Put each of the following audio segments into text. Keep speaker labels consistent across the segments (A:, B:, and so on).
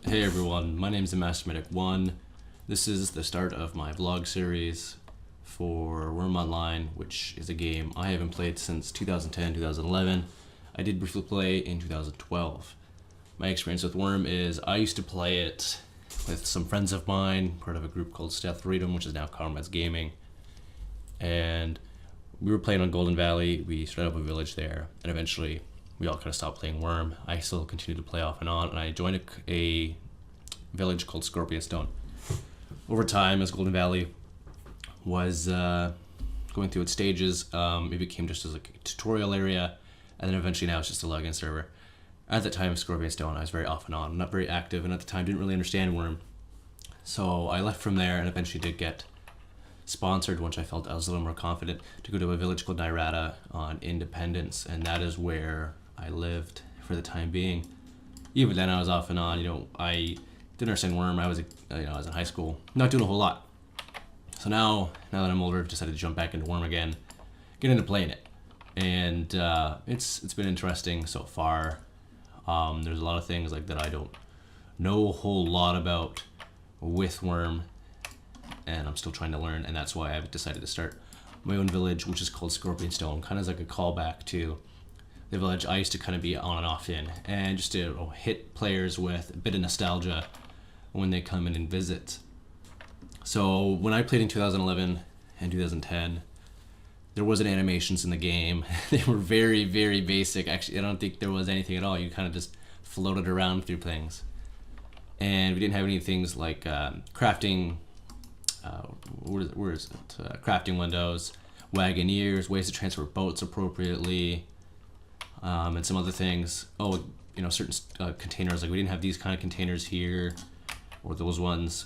A: Hey everyone, my name is MasterMedic1. This is the start of my vlog series for Wurm Online, which is a game I haven't played since 2010-2011. I did briefly play in 2012. My experience with Wurm is I used to play it with some friends of mine, part of a group called Stealth Freedom, which is now Comrades Gaming. And we were playing on Golden Valley, we started up a village there, and eventually we all kind of stopped playing Wurm. I still continued to play off and on, and I joined a village called Scorpion Stone. Over time, as Golden Valley was going through its stages, it became just as like a tutorial area, and then eventually now it's just a login server. At the time of Scorpion Stone, I was very off and on, not very active, and at the time didn't really understand Wurm. So I left from there and eventually did get sponsored once I felt I was a little more confident to go to a village called Nirata on Independence, and that is where I lived for the time being. Even then I was off and on, I didn't understand Wurm. I was in high school, not doing a whole lot. So now that I'm older, I've decided to jump back into Wurm again, get into playing it. And it's been interesting so far. There's a lot of things like that I don't know a whole lot about with Wurm, and I'm still trying to learn, and that's why I've decided to start my own village, which is called Scorpion Stone, kind of like a callback to the village I used to kind of be on and off in, and just to hit players with a bit of nostalgia when they come in and visit. So when I played in 2011 and 2010, there wasn't animations in the game. They were very, very basic. Actually, I don't think there was anything at all. You kind of just floated around through things. And we didn't have any things like crafting, crafting windows, wagoneers, ways to transfer boats appropriately, and some other things. Certain containers, like we didn't have these kind of containers here, or those ones.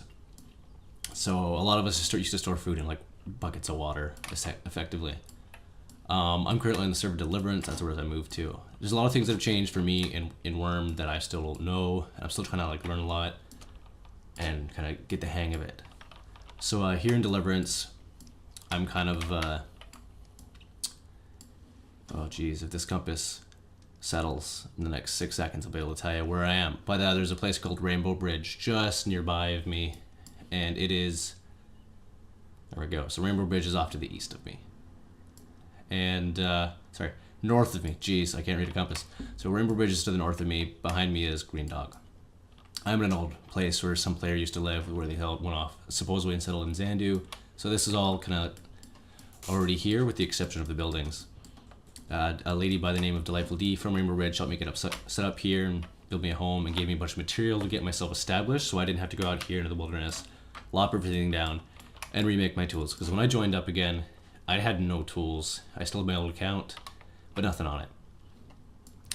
A: So a lot of us used to store food in like buckets of water, effectively. I'm currently in the server Deliverance. That's where I moved to. There's a lot of things that have changed for me in Wurm that I still don't know. I'm still trying to learn a lot and kind of get the hang of it. So here in Deliverance, I'm kind of if this compass settles in the next 6 seconds, I'll be able to tell you where I am. But there's a place called Rainbow Bridge just nearby of me, and it is, there we go. So Rainbow Bridge is off to the east of me. And, north of me. Jeez, I can't read a compass. So Rainbow Bridge is to the north of me. Behind me is Green Dog. I'm in an old place where some player used to live, where they went off supposedly and settled in Xandu. So this is all kind of already here, with the exception of the buildings. A lady by the name of Delightful D from Rainbow Ridge helped me get set up here and build me a home, and gave me a bunch of material to get myself established, so I didn't have to go out here into the wilderness, lop everything down, and remake my tools. Because when I joined up again, I had no tools. I still had my old account, but nothing on it.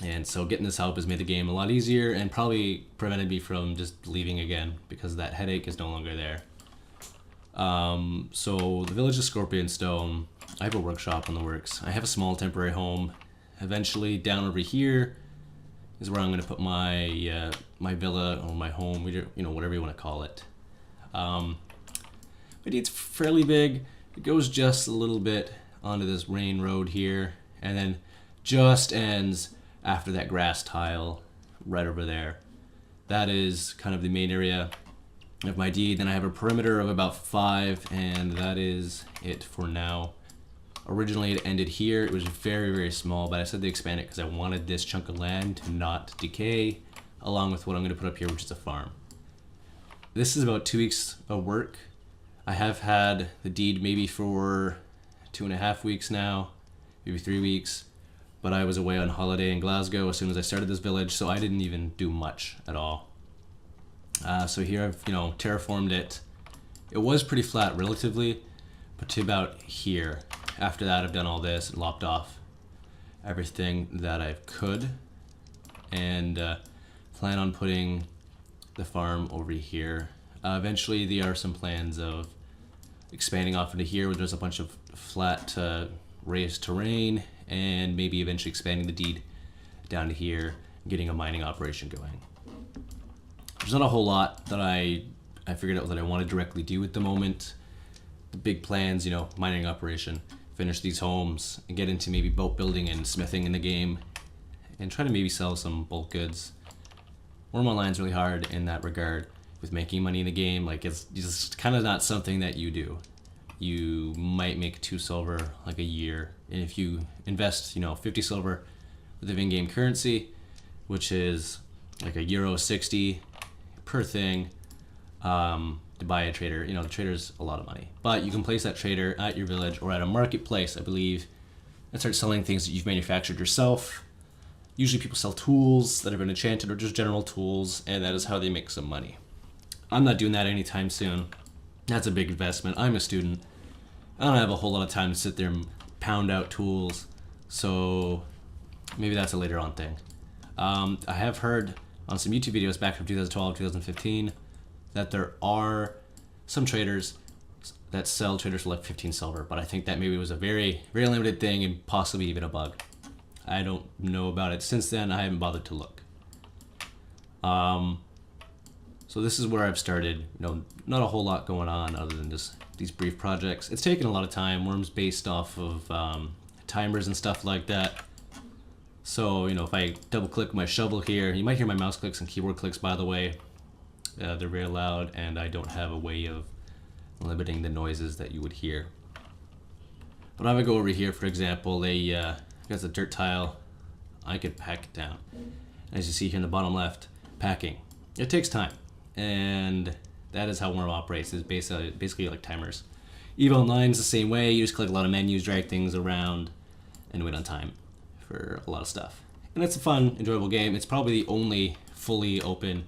A: And so getting this help has made the game a lot easier, and probably prevented me from just leaving again, because that headache is no longer there. So the village of Scorpion Stone, I have a workshop in the works. I have a small temporary home. Eventually down over here is where I'm going to put my my villa, or my home, whatever you want to call it. But it's fairly big. It goes just a little bit onto this rain road here, and then just ends after that grass tile right over there. That is kind of the main area of my deed. Then I have a perimeter of about 5, and that is it for now. Originally it ended here. It was very, very small, but I said to expand it because I wanted this chunk of land to not decay, along with what I'm going to put up here, which is a farm. This is about 2 weeks of work. I have had the deed maybe for 2.5 weeks now, maybe 3 weeks, but I was away on holiday in Glasgow as soon as I started this village, so I didn't even do much at all. So here I've terraformed it. It was pretty flat relatively, but to about here. After that, I've done all this and lopped off everything that I could, and plan on putting the farm over here. Eventually, there are some plans of expanding off into here, where there's a bunch of flat raised terrain, and maybe eventually expanding the deed down to here, and getting a mining operation going. There's not a whole lot that I figured out that I want to directly do at the moment. The big plans, mining operation, finish these homes, and get into maybe boat building and smithing in the game, and try to maybe sell some bulk goods Wurm Online is really hard in that regard with making money in the game. Like, it's just kind of not something that you do. You might make 2 silver like a year, and if you invest, 50 silver with the in-game currency, which is like a euro 60 per thing, to buy a trader. The trader's a lot of money, but you can place that trader at your village or at a marketplace, I believe, and start selling things that you've manufactured yourself. Usually people sell tools that have been enchanted or just general tools, and that is how they make some money. I'm not doing that anytime soon. That's a big investment. I'm a student. I don't have a whole lot of time to sit there and pound out tools, so maybe that's a later on thing. I have heard on some YouTube videos back from 2012, 2015, that there are some traders that sell traders for like 15 silver, but I think that maybe was a very, very limited thing and possibly even a bug. I don't know about it since then. I haven't bothered to look. So this is where I've started. Not a whole lot going on other than just these brief projects. It's taken a lot of time. Wurm's based off of timers and stuff like that. So, if I double click my shovel here, you might hear my mouse clicks and keyboard clicks, by the way. They're very loud, and I don't have a way of limiting the noises that you would hear. But if I go over here, for example, there's a dirt tile, I could pack it down. As you see here in the bottom left, packing. It takes time, and that is how Wurm operates. It's basically like timers. EVE Online is the same way. You just click a lot of menus, drag things around, and wait on time for a lot of stuff. And it's a fun, enjoyable game. It's probably the only fully open,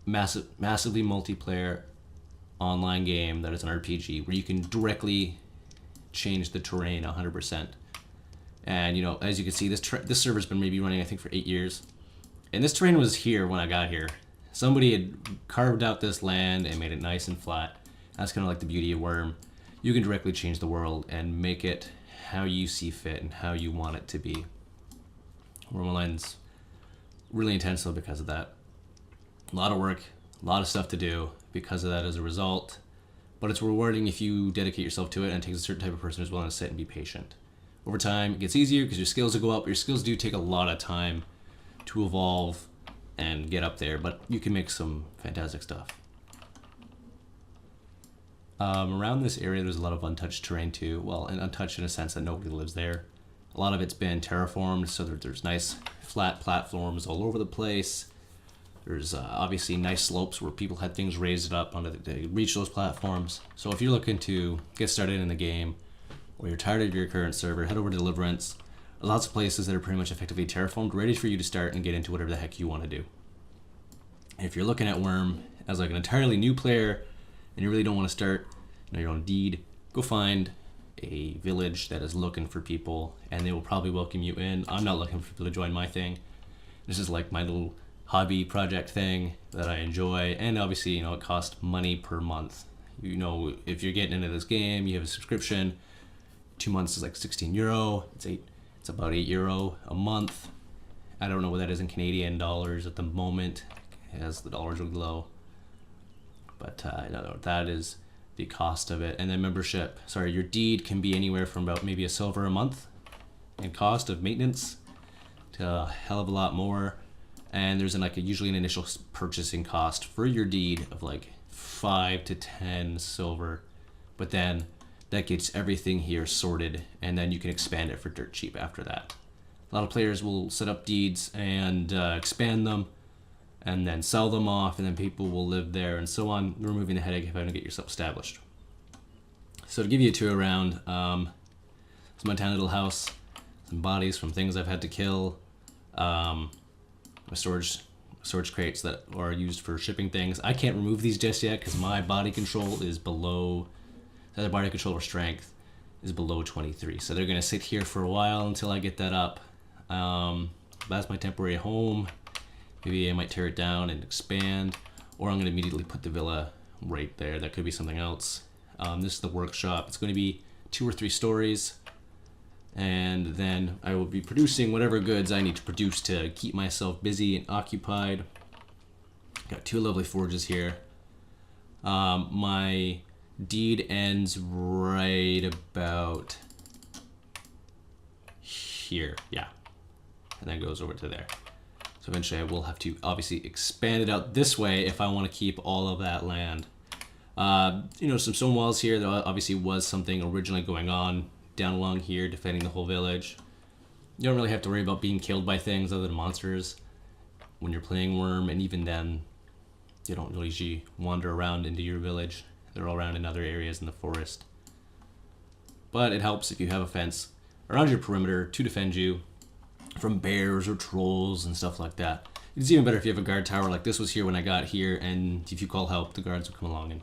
A: massively multiplayer online game that is an RPG where you can directly change the terrain 100%. And as you can see, this server's been maybe running, I think, for 8 years. And this terrain was here when I got here. Somebody had carved out this land and made it nice and flat. That's kind of like the beauty of Wurm. You can directly change the world and make it how you see fit and how you want it to be. Wurm Online's really intensive because of that. A lot of work, a lot of stuff to do because of that as a result. But it's rewarding if you dedicate yourself to it, and it takes a certain type of person who's willing to sit and be patient. Over time, it gets easier because your skills will go up. Your skills do take a lot of time to evolve and get up there, but you can make some fantastic stuff. Around this area, there's a lot of untouched terrain too. Well, and untouched in a sense that nobody lives there. A lot of it's been terraformed, so there's nice flat platforms all over the place. There's obviously nice slopes where people had things raised up to reach those platforms. So if you're looking to get started in the game, or you're tired of your current server, head over to Deliverance. There's lots of places that are pretty much effectively terraformed, ready for you to start and get into whatever the heck you want to do. And if you're looking at Wurm as like an entirely new player, and you really don't want to start your own deed, go find a village that is looking for people, and they will probably welcome you in. I'm not looking for people to join my thing. This is like my little hobby project thing that I enjoy, and obviously, it costs money per month. If you're getting into this game, you have a subscription. 2 months is like 16 euro. It's about 8 euro a month. I don't know what that is in Canadian dollars at the moment, as the dollars are low. But that is the cost of it. And then membership. Sorry, your deed can be anywhere from about maybe a silver a month in cost of maintenance to a hell of a lot more. And there's usually an initial purchasing cost for your deed of like 5 to 10 silver. But then that gets everything here sorted, and then you can expand it for dirt cheap after that. A lot of players will set up deeds and expand them, and then sell them off, and then people will live there, and so on, removing the headache of having to get yourself established. So to give you a tour around, it's my tiny little house, some bodies from things I've had to kill, my storage crates that are used for shipping things. I can't remove these just yet because my body control is below. The other body control or strength is below 23, so they're gonna sit here for a while until I get that up. That's my temporary home. Maybe I might tear it down and expand, or I'm gonna immediately put the villa right there. That could be something else. This is the workshop. It's going to be 2 or 3 stories, and then I will be producing whatever goods I need to produce to keep myself busy and occupied. Got 2 lovely forges here. My deed ends right about here, yeah, and then goes over to there. So So eventually I will have to obviously expand it out this way if I want to keep all of that land. Some stone walls here. There obviously was something originally going on down along here defending the whole village. You don't really have to worry about being killed by things other than monsters when you're playing Wurm, and even then, you don't usually wander around into your village. They're all around in other areas in the forest. But it helps if you have a fence around your perimeter to defend you from bears or trolls and stuff like that. It's even better if you have a guard tower. Like this was here when I got here, and if you call help, the guards will come along and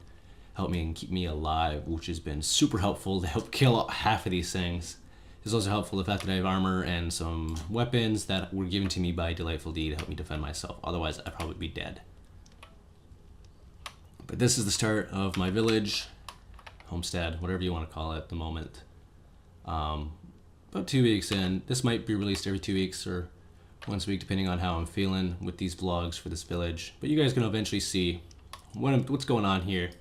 A: help me and keep me alive, which has been super helpful to help kill half of these things. It's also helpful the fact that I have armor and some weapons that were given to me by Delightful D to help me defend myself. Otherwise, I'd probably be dead. But this is the start of my village, homestead, whatever you want to call it at the moment. About 2 weeks in. This might be released every 2 weeks or once a week, depending on how I'm feeling with these vlogs for this village. But you guys can eventually see what's going on here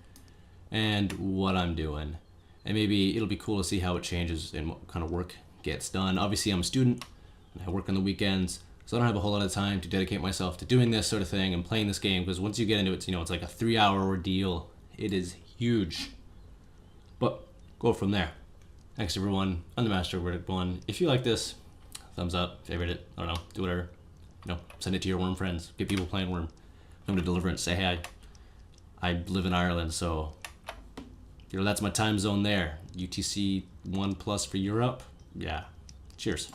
A: and what I'm doing. And maybe it'll be cool to see how it changes and what kind of work gets done. Obviously, I'm a student and I work on the weekends, so I don't have a whole lot of time to dedicate myself to doing this sort of thing and playing this game, because once you get into it, it's like a 3-hour ordeal. It is huge. But go from there. Thanks everyone. I'm the Master of Verdict 1. If you like this, thumbs up, favorite it, I don't know, do whatever. Send it to your Wurm friends. Get people playing Wurm. Come to Deliverance, say hi. I live in Ireland, so that's my time zone there. UTC 1+ for Europe. Yeah. Cheers.